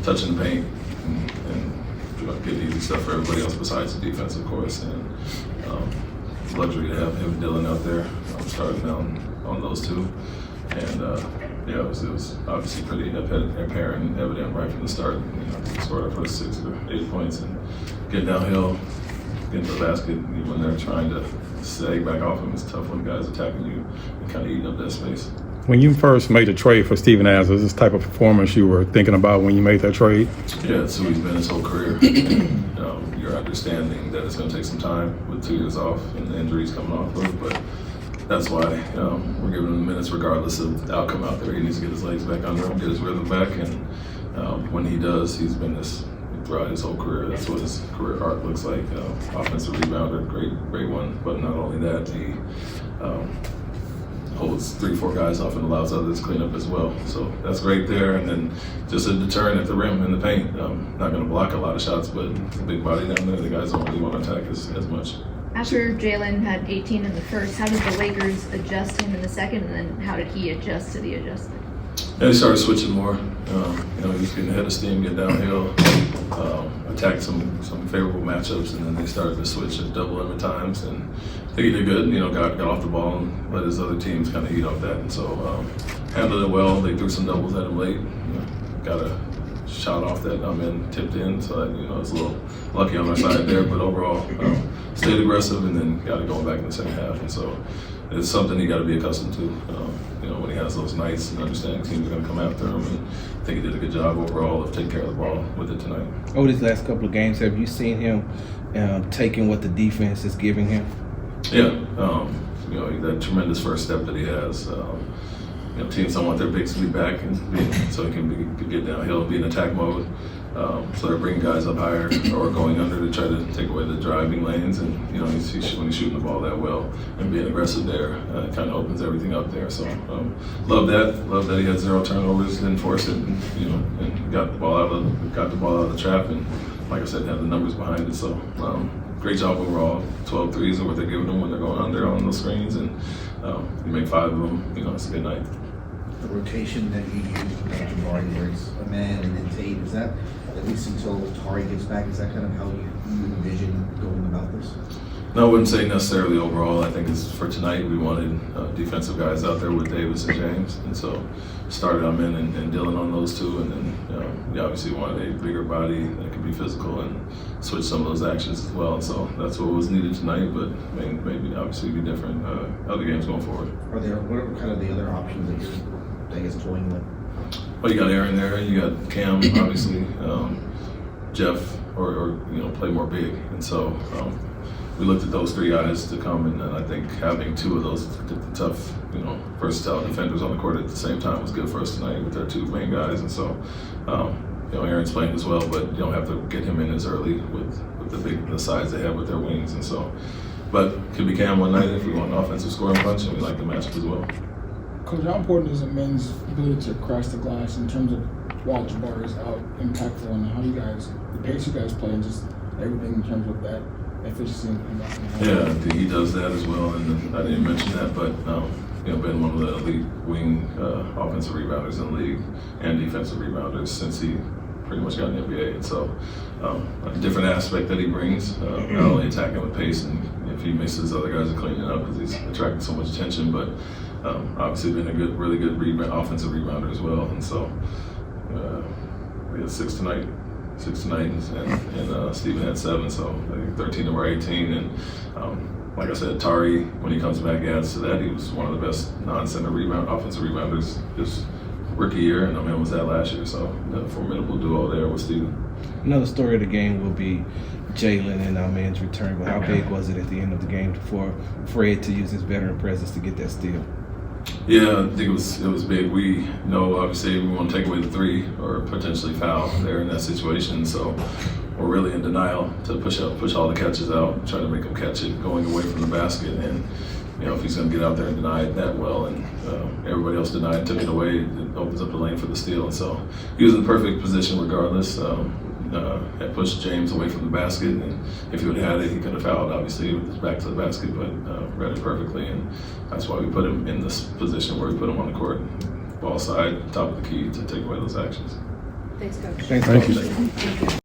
touching the paint and getting easy stuff for everybody else besides the defense, of course. And it's a luxury to have him and Dylan out there starting on those two. And yeah, it was obviously pretty apparent and evident right from the start. We scored our first 6 or 8 points and get downhill, get to the basket. When they're trying to sag back off him, it's tough when guys attacking you and kind of eating up that space. When you first made the trade for Steven Adams, was this type of performance you were thinking about when you made that trade? Yeah, it's who he's been his whole career. You're understanding that it's going to take some time with 2 years off and the injuries coming off of, but that's why we're giving him minutes regardless of the outcome out there. He needs to get his legs back under him, get his rhythm back, and when he does, he's been this throughout his whole career. That's what his career arc looks like. Offensive rebounder, great one, but not only that, he holds 3-4 guys off and allows others to clean up as well. So that's great there. And then just a deterrent at the rim in the paint. Not going to block a lot of shots, but the big body down there, the guys don't really want to attack as much. After Jalen had 18 in the first, how did the Lakers adjust him in the second, and then how did he adjust to the adjustment? Yeah, he started switching more. He was getting ahead of steam, get downhill, attack some favorable matchups, and then they started to switch and double him at times. And I think he did good. Got off the ball and let his other teams kind of eat off that. And so handled it well. They threw some doubles at him late. Got a shot off that tipped in, so that, it's a little lucky on our side there. But overall, stayed aggressive and then got it going back in the second half. And so it's something you got to be accustomed to. When he has those nights and understanding teams are going to come after him. And I think he did a good job overall of taking care of the ball with it tonight. Over these last couple of games, have you seen him taking what the defense is giving him? Yeah, that tremendous first step that he has. Teams don't want their bigs to be back so he can get downhill and be in attack mode. So they're bringing guys up higher or going under to try to take away the driving lanes. And when he's shooting the ball that well and being aggressive there, it kind of opens everything up there. So love that. Love that he had 0 turnovers, didn't force it, and got the ball out of the trap. And like I said, had the numbers behind it. So great job overall. 12 threes are what they're giving them when they're going under on those screens, and you make 5 of them. It's a good night. The rotation that you use with Jabari, where it's a man and then Tate, is that, at least until Tari gets back, is that kind of how you envision going about this? No, I wouldn't say necessarily overall. I think for tonight we wanted defensive guys out there with Davis and James, and so started Ime and Dylan on those two, and then you obviously wanted a bigger body that could be physical and switch some of those actions as well. And so that's what was needed tonight, but maybe obviously be different other games going forward. What are kind of the other options that you're toying with? Well, you got Aaron there, you got Cam, obviously, Jeff, or play more big, and so we looked at those 3 guys to come, and I think having 2 of those tough, versatile defenders on the court at the same time was good for us tonight with our 2 main guys. And so, Aaron's playing as well, but you don't have to get him in as early with the size they have with their wings. And so, but could be Cam one night if we want an offensive scoring punch, and we like the matchup as well. Coach, how important is a men's ability to crash the glass in terms of while Jabari is out, impactful, and how you guys, the pace you guys play, and just everything in terms of that efficiency? Yeah, I think he does that as well, and I didn't mention that, but been one of the elite wing offensive rebounders in the league and defensive rebounders since he pretty much got in the NBA. And so a different aspect that he brings, not only attacking with pace, and if he misses, other guys are cleaning up because he's attracting so much attention, but obviously been a really good offensive rebounder as well. And so we had 6 tonight, and Steven had 7, so I think 13 of our 18. And like I said, Tari, when he comes back, adds to that. He was one of the best non-center offensive rebounders this rookie year, and Ime was that last year. So a formidable duo there with Steven. Another story of the game will be Jalen and Ime's return, but how big was it at the end of the game for Fred to use his veteran presence to get that steal? Yeah, I think it was big. We know obviously we want to take away the 3 or potentially foul there in that situation. So we're really in denial to push all the catches out, try to make him catch it going away from the basket. And if he's going to get out there and deny it that well, and everybody else denied, took it away, it opens up the lane for the steal. And so he was in the perfect position regardless. Had pushed James away from the basket, and if he would have had it, he could have fouled, obviously, with his back to the basket, but read it perfectly, and that's why we put him in this position where we put him on the court, ball side, top of the key, to take away those actions. Thanks, Coach. Thanks, Thank Coach. you.